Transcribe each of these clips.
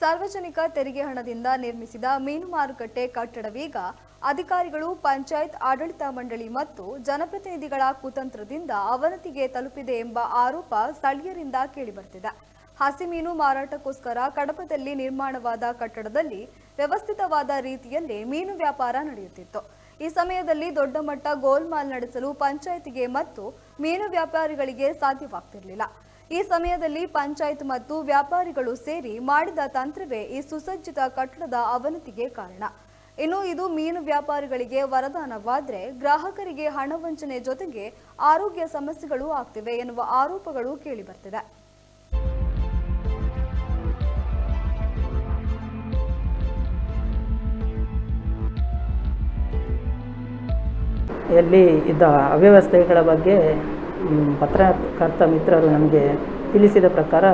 ಸಾರ್ವಜನಿಕ ತೆರಿಗೆ ಹಣದಿಂದ ನಿರ್ಮಿಸಿದ ಮೀನು ಮಾರುಕಟ್ಟೆ ಕಟ್ಟಡವೀಗ ಅಧಿಕಾರಿಗಳು, ಪಂಚಾಯತ್ ಆಡಳಿತ ಮಂಡಳಿ ಮತ್ತು ಜನಪ್ರತಿನಿಧಿಗಳ ಕುತಂತ್ರದಿಂದ ಅವನತಿಗೆ ತಲುಪಿದೆ ಎಂಬ ಆರೋಪ ಸ್ಥಳೀಯರಿಂದ ಕೇಳಿಬರುತ್ತಿದೆ. ಹಸಿ ಮೀನು ಮಾರಾಟಕ್ಕೋಸ್ಕರ ಕಡಬದಲ್ಲಿ ನಿರ್ಮಾಣವಾದ ಕಟ್ಟಡದಲ್ಲಿ ವ್ಯವಸ್ಥಿತವಾದ ರೀತಿಯಲ್ಲಿ ಮೀನು ವ್ಯಾಪಾರ ನಡೆಯುತ್ತಿತ್ತು. ಈ ಸಮಯದಲ್ಲಿ ದೊಡ್ಡ ಮಟ್ಟ ಗೋಲ್ಮಾಲ್ ನಡೆಸಲು ಪಂಚಾಯತಿಗೆ ಮತ್ತು ಮೀನು ವ್ಯಾಪಾರಿಗಳಿಗೆ ಸಾಧ್ಯವಾಗ್ತಿರಲಿಲ್ಲ. ಈ ಸಮಯದಲ್ಲಿ ಪಂಚಾಯತ್ ಮತ್ತು ವ್ಯಾಪಾರಿಗಳು ಸೇರಿ ಮಾಡಿದ ತಂತ್ರವೇ ಈ ಸುಸಜ್ಜಿತ ಕಟ್ಟಡದ ಅವನತಿಗೆ ಕಾರಣ. ಇನ್ನು ಇದು ಮೀನು ವ್ಯಾಪಾರಿಗಳಿಗೆ ವರದಾನವಾದರೆ ಗ್ರಾಹಕರಿಗೆ ಹಣ ವಂಚನೆ ಜೊತೆಗೆ ಆರೋಗ್ಯ ಸಮಸ್ಯೆಗಳು ಆಗ್ತಿವೆ ಎನ್ನುವ ಆರೋಪಗಳು ಕೇಳಿಬರ್ತಿದೆ. ಇಲ್ಲಿ ಇದ್ದ ಅವ್ಯವಸ್ಥೆಗಳ ಬಗ್ಗೆ ಪತ್ರಕರ್ತ ಮಿತ್ರರು ನಮಗೆ ತಿಳಿಸಿದ ಪ್ರಕಾರ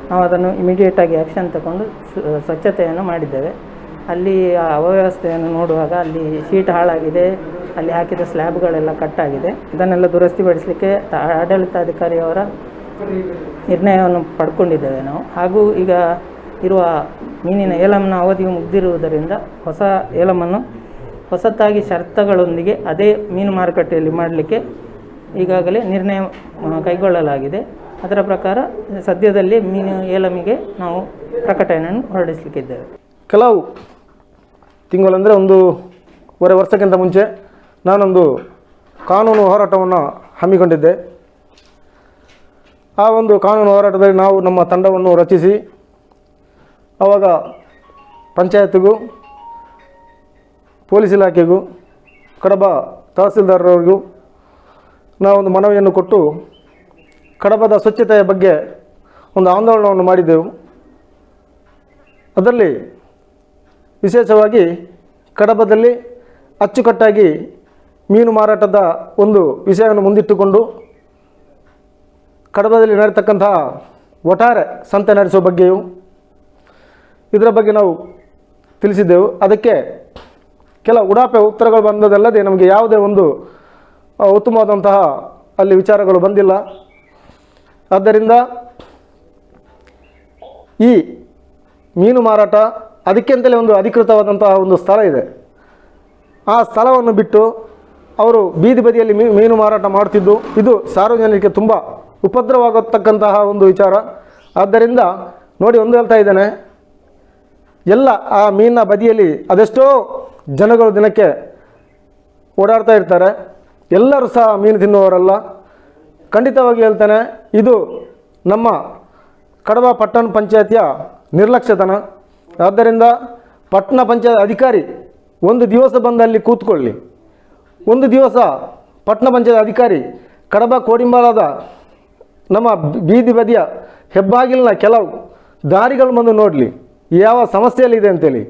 ನಾವು ಅದನ್ನು ಇಮಿಡಿಯೇಟಾಗಿ ಆ್ಯಕ್ಷನ್ ತಗೊಂಡು ಸ್ವಚ್ಛತೆಯನ್ನು ಮಾಡಿದ್ದೇವೆ. ಅಲ್ಲಿ ಆ ಅವ್ಯವಸ್ಥೆಯನ್ನು ನೋಡುವಾಗ ಅಲ್ಲಿ ಶೀಟ್ ಹಾಳಾಗಿದೆ, ಅಲ್ಲಿ ಹಾಕಿದ ಸ್ಲ್ಯಾಬ್ಗಳೆಲ್ಲ ಕಟ್ಟಾಗಿದೆ. ಇದನ್ನೆಲ್ಲ ದುರಸ್ತಿಪಡಿಸಲಿಕ್ಕೆ ಆಡಳಿತಾಧಿಕಾರಿಯವರ ನಿರ್ಣಯವನ್ನು ಪಡ್ಕೊಂಡಿದ್ದೇವೆ ನಾವು. ಹಾಗೂ ಈಗ ಇರುವ ಮೀನಿನ ಏಲಂನ ಅವಧಿಯು ಮುಗಿದಿರುವುದರಿಂದ ಹೊಸ ಏಲಮನ್ನು ಹೊಸತಾಗಿ ಷರತ್ತುಗಳೊಂದಿಗೆ ಅದೇ ಮೀನು ಮಾರುಕಟ್ಟೆಯಲ್ಲಿ ಮಾಡಲಿಕ್ಕೆ ಈಗಾಗಲೇ ನಿರ್ಣಯ ಕೈಗೊಳ್ಳಲಾಗಿದೆ. ಅದರ ಪ್ರಕಾರ ಸದ್ಯದಲ್ಲಿ ಮೀನು ಏಲಮಿಗೆ ನಾವು ಪ್ರಕಟಣೆಯನ್ನು ಹೊರಡಿಸಲಿಕ್ಕಿದ್ದೇವೆ. ಕೆಲವು ತಿಂಗಳಂದರೆ 1.5 ವರ್ಷಕ್ಕಿಂತ ಮುಂಚೆ ನಾನೊಂದು ಕಾನೂನು ಹೋರಾಟವನ್ನು ಹಮ್ಮಿಕೊಂಡಿದ್ದೆ. ಆ ಒಂದು ಕಾನೂನು ಹೋರಾಟದಲ್ಲಿ ನಾವು ನಮ್ಮ ತಂಡವನ್ನು ರಚಿಸಿ ಆವಾಗ ಪಂಚಾಯತ್ಗೂ, ಪೊಲೀಸ್ ಇಲಾಖೆಗೂ, ಕಡಬ ತಹಸೀಲ್ದಾರರಿಗೂ ನಾವೊಂದು ಮನವಿಯನ್ನು ಕೊಟ್ಟು ಕಡಬದ ಸ್ವಚ್ಛತೆಯ ಬಗ್ಗೆ ಒಂದು ಆಂದೋಲನವನ್ನು ಮಾಡಿದ್ದೆವು. ಅದರಲ್ಲಿ ವಿಶೇಷವಾಗಿ ಕಡಬದಲ್ಲಿ ಅಚ್ಚುಕಟ್ಟಾಗಿ ಮೀನು ಮಾರಾಟದ ಒಂದು ವಿಷಯವನ್ನು ಮುಂದಿಟ್ಟುಕೊಂಡು ಕಡಬದಲ್ಲಿ ನಡೆತಕ್ಕಂತಹ ಒಟ್ಟಾರೆ ಸಂತೆ ನಡೆಸುವ ಬಗ್ಗೆಯೂ ಇದರ ಬಗ್ಗೆ ನಾವು ತಿಳಿಸಿದ್ದೆವು. ಅದಕ್ಕೆ ಕೆಲ ಉಡಾಪೆ ಉತ್ತರಗಳು ಬಂದದಲ್ಲದೆ ನಮಗೆ ಯಾವುದೇ ಒಂದು ಉತ್ತಮವಾದಂತಹ ಅಲ್ಲಿ ವಿಚಾರಗಳು ಬಂದಿಲ್ಲ. ಆದ್ದರಿಂದ ಈ ಮೀನು ಮಾರಾಟ ಅದಕ್ಕೆಂತಲೇ ಒಂದು ಅಧಿಕೃತವಾದಂತಹ ಒಂದು ಸ್ಥಳ ಇದೆ. ಆ ಸ್ಥಳವನ್ನು ಬಿಟ್ಟು ಅವರು ಬೀದಿ ಬದಿಯಲ್ಲಿ ಮೀನು ಮಾರಾಟ ಮಾಡ್ತಿದ್ದು ಇದು ಸಾರ್ವಜನಿಕರಿಗೆ ತುಂಬ ಉಪದ್ರವವಾಗತಕ್ಕಂತಹ ಒಂದು ವಿಚಾರ. ಆದ್ದರಿಂದ ನೋಡಿ, ಒಂದು ಹೇಳ್ತಾ ಇದ್ದೇನೆ, ಎಲ್ಲ ಆ ಮೀನಿನ ಬದಿಯಲ್ಲಿ ಅದೆಷ್ಟೋ ಜನಗಳು ದಿನಕ್ಕೆ ಓಡಾಡ್ತಾ ಇರ್ತಾರೆ. ಎಲ್ಲರೂ ಸಹ ಮೀನು ತಿನ್ನುವವರಲ್ಲ. ಖಂಡಿತವಾಗಿ ಹೇಳ್ತೇನೆ, ಇದು ನಮ್ಮ ಕಡಬ ಪಟ್ಟಣ ಪಂಚಾಯತಿಯ ನಿರ್ಲಕ್ಷ್ಯತನ. ಆದ್ದರಿಂದ ಪಟ್ಟಣ ಪಂಚಾಯತ್ ಅಧಿಕಾರಿ ಒಂದು ದಿವಸ ಬಂದಲ್ಲಿ ಕೂತ್ಕೊಳ್ಳಿ. ಒಂದು ದಿವಸ ಪಟ್ಟಣ ಪಂಚಾಯತ್ ಅಧಿಕಾರಿ ಕಡಬ ಕೋಡಿಂಬಾಲದ ನಮ್ಮ ಬೀದಿ ಬದಿಯ ಹೆಬ್ಬಾಗಿಲಿನ ಕೆಲವು ದಾರಿಗಳು ಬಂದು ನೋಡಲಿ ಯಾವ ಸಮಸ್ಯೆಯಲ್ಲಿದೆ ಅಂತೇಳಿ.